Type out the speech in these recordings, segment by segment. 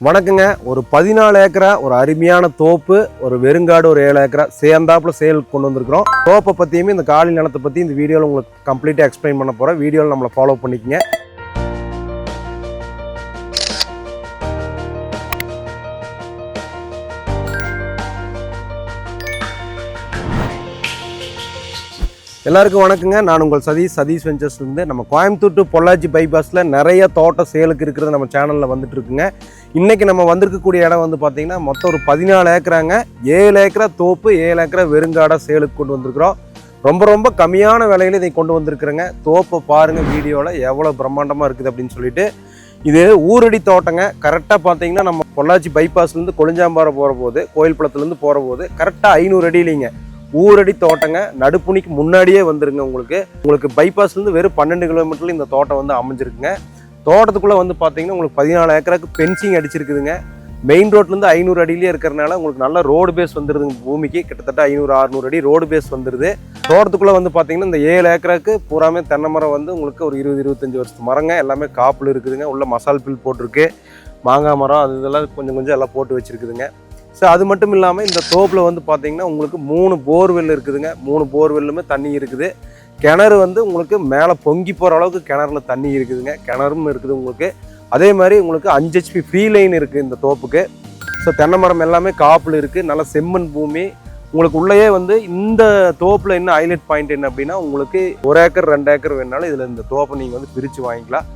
வணக்கங்க. ஒரு 14 ஏக்கரா ஒரு அருமையான தோப்பு, ஒரு வெறுங்காடு ஒரு 7 ஏக்கரா சேர்ந்தாப்புல சேலுக்கு கொண்டு வந்திருக்கிறோம். தோப்பை பற்றியுமே இந்த காலி நிலத்தை பற்றி இந்த வீடியோவில் உங்களுக்கு கம்ப்ளீட்டாக எக்ஸ்பிளைன் பண்ண போகிறேன். வீடியோவில் நம்மளை ஃபாலோ பண்ணிக்கங்க. எல்லாருக்கும் வணக்கங்க. நான் உங்கள் சதீஷ் வெஞ்சர்ஸ்லேருந்து நம்ம கோயம்புத்தூர் டு பொள்ளாச்சி பைபாஸில் நிறைய தோட்டம் சேலுக்கு இருக்கிறது நம்ம சேனலில் வந்துட்டு இருக்குங்க. இன்றைக்கி நம்ம வந்திருக்கக்கூடிய இடம் வந்து பார்த்திங்கன்னா மொத்தம் ஒரு 14 ஏக்கராங்க. 7 ஏக்கரா தோப்பு, 7 ஏக்கரா வெறுங்காடாக சேலுக்கு கொண்டு வந்திருக்கிறோம். ரொம்ப கம்மியான விலையில் இதை கொண்டு வந்திருக்கிறேங்க. தோப்பை பாருங்கள், வீடியோவில் எவ்வளோ பிரம்மாண்டமாக இருக்குது அப்படின்னு சொல்லிட்டு. இது ஊரடி தோட்டங்க. கரெக்டாக பார்த்தீங்கன்னா நம்ம பொள்ளாச்சி பைபாஸ்லேருந்து கொளிஞ்சாம்பாறை போகிற போது, கோயில் குளத்துலேருந்து போகிற போது கரெக்டாக 500 அடியிலிங்க ஊரடி தோட்டங்க. நடுப்புணிக்கு முன்னாடியே வந்துருங்க. உங்களுக்கு பைபாஸ்லேருந்து வெறும் 12 கிலோமீட்டரில் இந்த தோட்டம் வந்து அமைஞ்சிருக்குங்க. தோட்டத்துக்குள்ளே வந்து பார்த்தீங்கன்னா உங்களுக்கு 14 ஏக்கராக்கு பென்சிங் அடிச்சிருக்குதுங்க. மெயின் ரோட்லேருந்து 500 அடியிலே இருக்கிறனால உங்களுக்கு நல்ல ரோடு பேஸ் வந்துடுதுங்க. பூமிக்கு கிட்டத்தட்ட 500-600 அடி ரோடு பேஸ் வந்துடுது. தோட்டத்துக்குள்ளே வந்து பார்த்தீங்கன்னா இந்த 7 ஏக்கராக்கு பூராமே தென்னை மரம் வந்து உங்களுக்கு ஒரு 20-25 வருஷத்து மரங்க. எல்லாமே காப்பில் இருக்குதுங்க. உள்ள மசால் பில் போட்டிருக்கு. மாங்காய் மரம் அது இதெல்லாம் கொஞ்சம் எல்லாம் போட்டு வச்சுருக்குதுங்க. ஸோ அது மட்டும் இல்லாமல் இந்த தோப்பில் வந்து பார்த்தீங்கன்னா உங்களுக்கு 3 போர்வெல் இருக்குதுங்க. 3 போர்வெல்லுமே தண்ணி இருக்குது. கிணறு வந்து உங்களுக்கு மேலே பொங்கி போகிற அளவுக்கு கிணறுல தண்ணி இருக்குதுங்க. கிணறும் இருக்குது உங்களுக்கு. அதே மாதிரி உங்களுக்கு 5 HP ஃப்ரீ லைன் இருக்குது இந்த தோப்புக்கு. ஸோ தென்னை மரம் எல்லாமே காப்பில் இருக்குது. நல்ல செம்மண் பூமி. உங்களுக்கு உள்ளேயே வந்து இந்த தோப்பில் என்ன ஹைலைட் பாயிண்ட் என்ன அப்படின்னா, உங்களுக்கு 1 ஏக்கர் 2 ஏக்கர் வேணாலும் இதில் இந்த தோப்பை நீங்கள் வந்து பிரித்து வாங்கிக்கலாம்.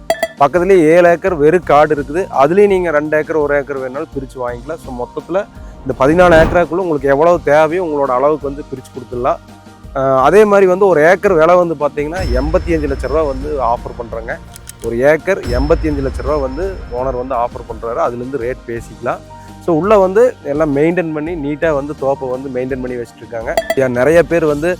பக்கத்துலேயே 7 ஏக்கர் வெறும் காடு இருக்குது. அதுலேயும் நீங்கள் 2 ஏக்கர் 1 ஏக்கர் வேணாலும் பிரித்து வாங்கிக்கலாம். ஸோ மொத்தத்தில் இந்த 14 ஏக்கராக்குள்ளே உங்களுக்கு எவ்வளோ தேவையோ உங்களோட அளவுக்கு வந்து பிரித்து கொடுத்துடலாம். அதே மாதிரி வந்து ஒரு ஏக்கர் விலை வந்து பார்த்தீங்கன்னா 85 லட்ச ரூபா வந்து ஆஃபர் பண்ணுறேங்க. ஒரு ஏக்கர் 85 லட்ச ரூபா வந்து ஓனர் வந்து ஆஃபர் பண்ணுறாரு. அதுலேருந்து ரேட் பேசிக்கலாம். ஸோ உள்ளே வந்து எல்லாம் மெயின்டைன் பண்ணி நீட்டாக வந்து தோப்பை வந்து மெயின்டைன் பண்ணி வச்சுட்ருக்காங்க. நிறைய பேர் வந்து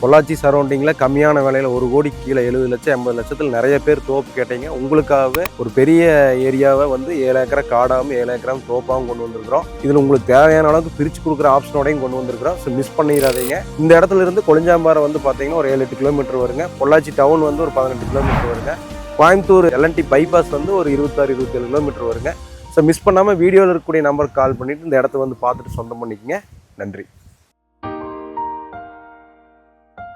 பொள்ளாச்சி சரௌண்டிங்கில் கம்மியான விலையில் 1 கோடி கீழே 70 லட்சம் 80 லட்சத்தில் நிறைய பேர் தோப்பு கேட்டீங்க. உங்களுக்காகவே ஒரு பெரிய ஏரியாவை வந்து 7 ஏக்கரா காடாகவும் 7 ஏக்கராவும் தோப்பாகவும் கொண்டு வந்திருக்கிறோம். இதில் உங்களுக்கு தேவையான அளவுக்கு பிரித்து கொடுக்குற ஆப்ஷனோடையும் கொண்டு வந்திருக்கிறோம். ஸோ மிஸ் பண்ணிடாதீங்க. இந்த இடத்துல இருந்து கொளிஞ்சாம்பாறை வந்து பார்த்தீங்கன்னா ஒரு 7-8 கிலோமீட்டர் வருங்க. பொள்ளாச்சி டவுன் வந்து ஒரு 18 கிலோமீட்டர் வருங்க. கோயம்புத்தூர் LNT பைபாஸ் வந்து ஒரு 26-27 கிலோமீட்டர் வருங்க. ஸோ மிஸ் பண்ணாமல் வீடியோவில் இருக்கக்கூடிய நம்பருக்கு கால் பண்ணிவிட்டு இந்த இடத்த வந்து பார்த்துட்டு சொந்தம் பண்ணிக்கங்க. நன்றி.